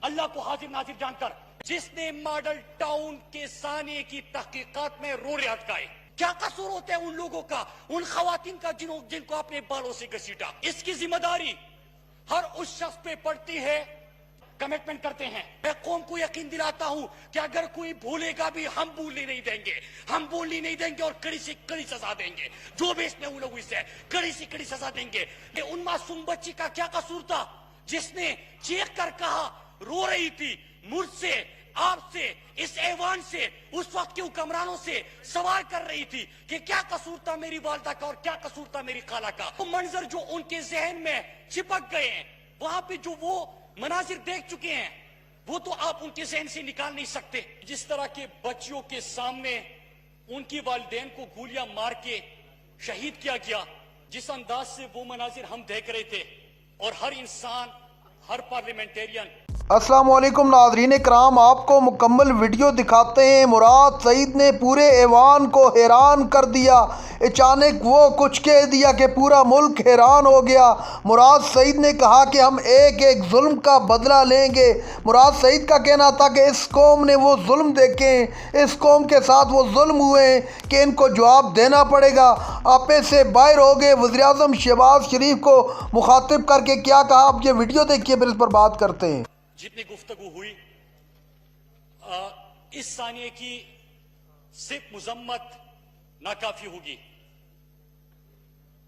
अल्लाह को हाजिर नाजिर जानकर, जिसने मॉडल टाउन के सानिए की तहकीकात में रोड़े अटकाए। क्या कसूर होता है उन लोगों का, उन खवातीन का जिनको अपने बालों से घसीटा। इसकी जिम्मेदारी हर उस शख्स पे पड़ती है। कमिटमेंट करते हैं, मैं कौम को यकीन दिलाता हूं कि अगर कोई भूलेगा भी हम भूलने नहीं देंगे, हम भूलने नहीं देंगे और कड़ी से कड़ी सजा देंगे। जो भी इसमें मुलविस है कड़ी से कड़ी सजा देंगे। ये उन मासूम बच्ची का क्या कसूर था जिसने चीख कर कहा, रो रही थी, मुझसे, आपसे, इस ऐवान से, उस वक्त के हुक्मरानों से सवाल कर रही थी कि क्या कसूर था मेरी वालदा का और क्या कसूर था मेरी खाला का। वो मंजर जो उनके जहन में चिपक गए हैं, वहां पे जो वो मनाजिर देख चुके हैं, वो तो आप उनके जहन से निकाल नहीं सकते। जिस तरह के बच्चियों के सामने उनकी वालिदैन को गोलियां मार के शहीद किया गया, जिस अंदाज से वो मनाजिर हम देख रहे थे, और हर इंसान, हर पार्लियामेंटेरियन। अस्सलाम वालेकुम नाज़रीन कराम, आपको मुकम्मल वीडियो दिखाते हैं। मुराद सईद ने पूरे ऐवान को हैरान कर दिया। अचानक वो कुछ कह दिया कि पूरा मुल्क हैरान हो गया। मुराद सईद ने कहा कि हम एक एक जुल्म का बदला लेंगे। मुराद सईद का कहना था कि इस कौम ने वो जुल्म देखे हैं, इस कौम के साथ वो जुल्म हुए हैं कि इनको जवाब देना पड़ेगा। आपे से बाहर हो गए। वज़ीर-ए-आज़म शहबाज शरीफ को मुखातिब करके क्या कहा, आप ये वीडियो देखिए, फिर इस पर बात करते हैं। जितनी गुफ्तगू हुई इस सानिए की सिर्फ मुजम्मत नाकाफी होगी।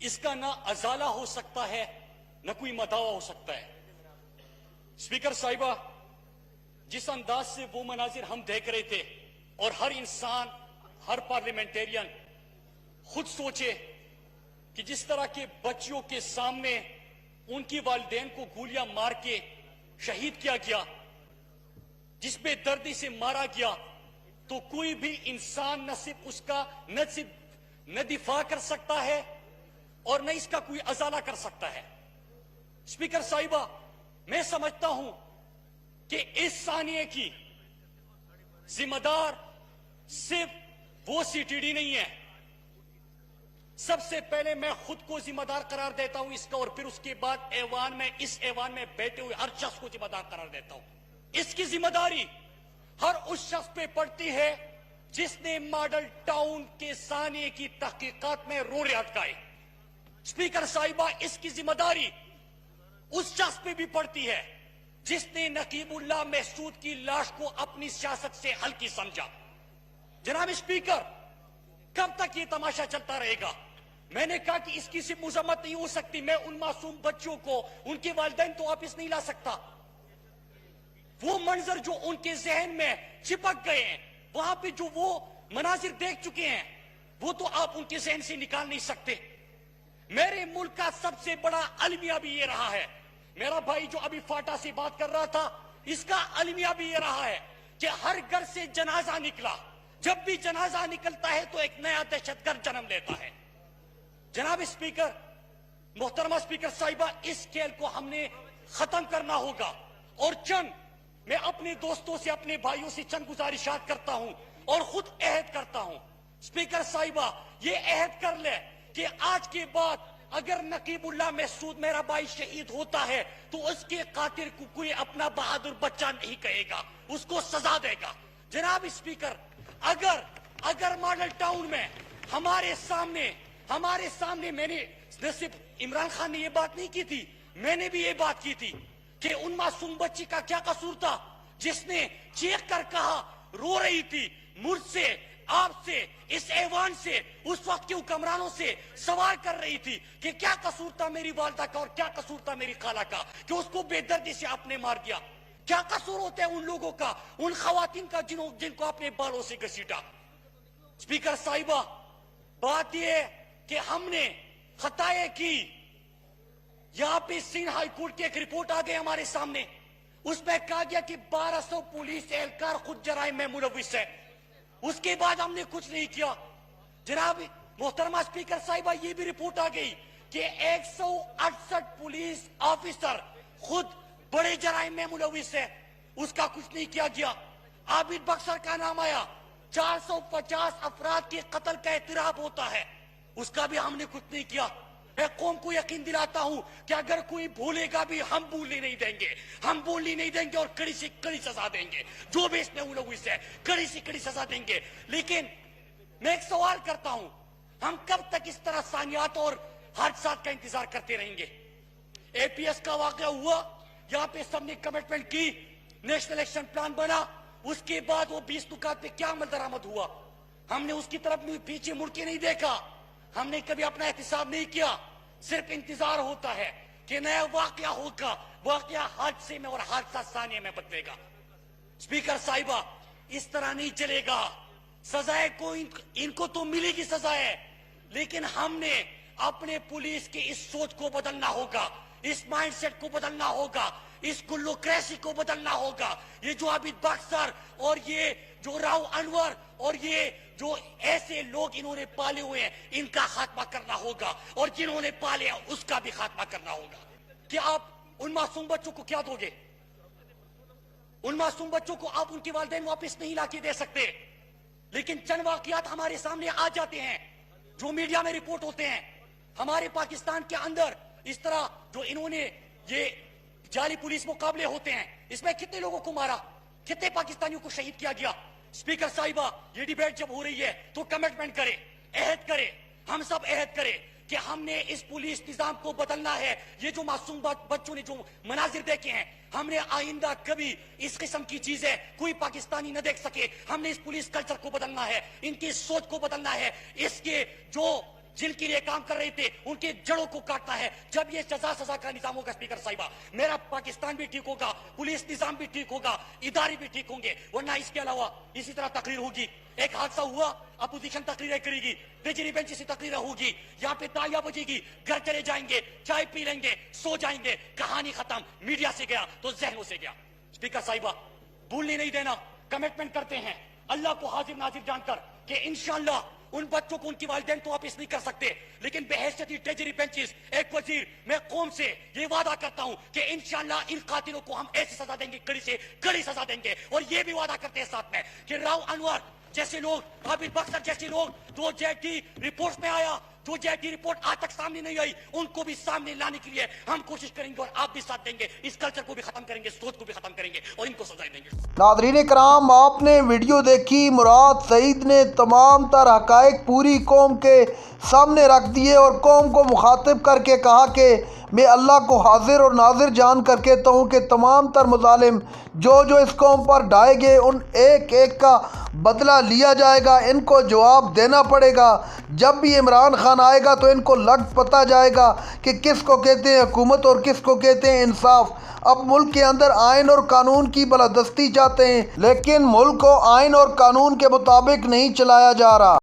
इसका ना अजाला हो सकता है, न कोई मदावा हो सकता है। स्पीकर साहिबा, जिस अंदाज से वो मनाजिर हम देख रहे थे, और हर इंसान, हर पार्लियामेंटेरियन खुद सोचे कि जिस तरह के बच्चियों के सामने उनकी वालिदैन को गोलियां मार के शहीद किया गया, जिस पे दर्दी से मारा गया, तो कोई भी इंसान न सिर्फ उसका न दिफा कर सकता है और न इसका कोई अजाला कर सकता है। स्पीकर साहिबा, मैं समझता हूं कि इस सानिए की जिम्मेदार सिर्फ वो सीटीडी नहीं है। सबसे पहले मैं खुद को जिम्मेदार करार देता हूं इसका, और फिर उसके बाद इस ऐवान में बैठे हुए हर शख्स को जिम्मेदार करार देता हूं। इसकी जिम्मेदारी हर उस शख्स पे पड़ती है जिसने मॉडल टाउन के सानिए की तहकीकात में रोड़े अटकाए। स्पीकर साहिबा, इसकी जिम्मेदारी उस शख्स पे भी पड़ती है जिसने नकीबुल्लाह महसूद की लाश को अपनी सियासत से हल्की समझा। जनाब स्पीकर, कब तक ये तमाशा चलता रहेगा? मैंने कहा कि इसकी सिर्फ मुजम्मत नहीं हो सकती। मैं उन मासूम बच्चों को, उनके वालिदैन तो वापिस नहीं ला सकता। वो मंजर जो उनके जहन में चिपक गए हैं, वहां पे जो वो मनाजिर देख चुके हैं, वो तो आप उनके जहन से निकाल नहीं सकते। मेरे मुल्क का सबसे बड़ा अलमिया भी ये रहा है। मेरा भाई जो अभी फाटा से बात कर रहा था, इसका अलमिया भी ये रहा है कि हर घर से जनाजा निकला। जब भी जनाजा निकलता है तो एक नया दहशतगर्द जन्म लेता है। जनाब स्पीकर, मोहतरमा स्पीकर साहिबा, इस खेल को हमने खत्म करना होगा। और मैं अपने दोस्तों से, अपने भाइयों से चंद गुजारिशात करता हूं और खुद अहद करता हूं। स्पीकर साहिबा, ये अहद कर ले कि आज के बाद अगर नकीबुल्लाह महसूद मेरा भाई शहीद होता है तो उसके कातिल को कोई अपना बहादुर बच्चा नहीं कहेगा, उसको सजा देगा। जनाब स्पीकर, अगर मॉडल टाउन में हमारे सामने मैंने न सिर्फ इमरान खान ने ये बात नहीं की थी, मैंने भी ये बात की थी कि उन मासूम बच्ची का क्या कसूर था जिसने चीख कर कहा, रो रही थी, मुझसे, आपसे, इस ऐवान से, उस वक्त के हुक्मरानों से सवाल कर रही थी कि क्या कसूर था मेरी वालदा का और क्या कसूर था मेरी खाला का कि उसको बेदर्दी से आपने मार दिया। क्या कसूर होता है उन लोगों का, उन खवातीन का जिनको आपने बालों से घसीटा। स्पीकर साहिबा, बात यह कि हमने खताएं की। यहां पे सिंध हाई कोर्ट की एक रिपोर्ट आ गई हमारे सामने, उसमें कहा गया कि 1200 पुलिस एहलकार खुद जराइम में मुलविस है। उसके बाद हमने कुछ नहीं किया। जनाब मोहतरमा स्पीकर साहिबा, ये भी रिपोर्ट आ गई कि 168 पुलिस ऑफिसर खुद बड़े जराइम में मुलविस है, उसका कुछ नहीं किया गया। आबिद बख्शर का नाम आया, 450 अफराद के कत्ल का एतराफ होता है, उसका भी हमने कुछ नहीं किया। मैं कौम को यकीन दिलाता हूं कि अगर कोई भूलेगा भी हम भूलने नहीं देंगे, हम भूलने नहीं देंगे और कड़ी से कड़ी सजा देंगे। जो भी इसमें उलझ है कड़ी से कड़ी सजा देंगे। लेकिन मैं एक सवाल करता हूं, हम कब तक इस तरह सानियात और हादसात का इंतजार करते रहेंगे? एपीएस का वाकया हुआ, यहाँ पे सबने कमिटमेंट की, नेशनल एक्शन प्लान बना, उसके बाद वो 20 नुकात पे क्या अमल दरामद हुआ? हमने उसकी तरफ पीछे मुड़ के नहीं देखा, हमने कभी अपना एहतिसाब नहीं किया। सिर्फ इंतजार होता है कि नया वाकया होगा, वाकया हादसे में और हादसा सानिए में बदलेगा। स्पीकर साहिबा, इस तरह नहीं चलेगा। सजाए को इनको तो मिलेगी सजाए, लेकिन हमने अपने पुलिस की इस सोच को बदलना होगा, इस माइंडसेट को बदलना होगा, इस गुल्लोक्रेसी को बदलना होगा। ये जो आबिद बख्तर और ये जो राव अनवर और ये जो ऐसे लोग इन्होंने पाले हुए हैं, इनका खात्मा करना होगा, और जिन्होंने पाले हैं उसका भी खात्मा करना होगा। कि आप उन मासूम बच्चों को क्या दोगे? उन मासूम बच्चों को आप उनके वालिदैन वापस नहीं लाके दे सकते। लेकिन चंद वाकयात हमारे सामने आ जाते हैं जो मीडिया में रिपोर्ट होते हैं। हमारे पाकिस्तान के अंदर इस तरह जो इन्होंने ये जाली पुलिस मुकाबले होते हैं, इसमें कितने लोगों को मारा, कितने पाकिस्तानियों को शहीद किया गया। स्पीकर साहिबा, ये डिबेट जब हो रही है तो कमिटमेंट करे, अहद करे, हम सब अहद करें कि हमने इस पुलिस निजाम को बदलना है। ये जो मासूम बच्चों ने जो मनाजिर देखे हैं, हमने आइंदा कभी इस किस्म की चीजें कोई पाकिस्तानी न देख सके। हमने इस पुलिस कल्चर को बदलना है, इनकी सोच को बदलना है। इसके जो जिनके लिए काम कर रहे थे उनके जड़ों को काटना है। जब ये सजा का निजाम होगा स्पीकर साहिबा, मेरा पाकिस्तान भी ठीक होगा, पुलिस निजाम भी ठीक होगा, इदारे भी ठीक होंगे। वरना इसके अलावा इसी तरह तकरीर होगी, एक हादसा हुआ, अपोजिशन तकरीरें करेगी, ट्रेजरी बेंच से तकरीरें होगी, यहाँ पे तालियां बजेगी, घर चले जाएंगे, चाय पी लेंगे, सो जाएंगे, कहानी खत्म। मीडिया से गया तो जहनों से गया। स्पीकर साहिबा, भूलने नहीं देना, कमिटमेंट करते हैं अल्लाह को हाजिर नाजिर जानकर कि इंशाअल्लाह उन बच्चों को उनकी वालिदैन तो वापस नहीं कर सकते, लेकिन बहैसियत ट्रेजरी बेंचेस एक वजीर मैं कौम से ये वादा करता हूं कि इंशाअल्लाह इन कातिलों को हम ऐसी सजा देंगे, कड़ी से कड़ी सजा देंगे। और ये भी वादा करते हैं साथ में कि राव अनवर जैसे लोग, आबिद बख्तर जैसे लोग, जो जेटी रिपोर्ट में आया, जो जेटी रिपोर्ट आज तक सामने नहीं आई, उनको भी सामने लाने के लिए हम कोशिश करेंगे और आप भी साथ देंगे। इस कल्चर को भी खत्म करेंगे, सोच को भी खत्म करेंगे और इनको सजाएं देंगे। नादरीन कराम, आपने वीडियो देखी। मुराद सईद ने तमाम तर हकायक पूरी कौम के सामने रख दिए और कौम को मुखातिब करके कहा कि मैं अल्लाह को हाजिर और नाजिर जान कर कहता हूँ कि तमाम तर मुजालिम जो इस कौम पर ढाए गए, उन एक एक का बदला लिया जाएगा, इनको जवाब देना पड़ेगा। जब भी इमरान खान आएगा तो इनको लग पता जाएगा कि किसको कहते हैं हुकूमत और किसको कहते हैं इंसाफ। अब मुल्क के अंदर आइन और कानून की बलादस्ती चाहते हैं, लेकिन मुल्क को आइन और कानून के मुताबिक नहीं चलाया जा रहा।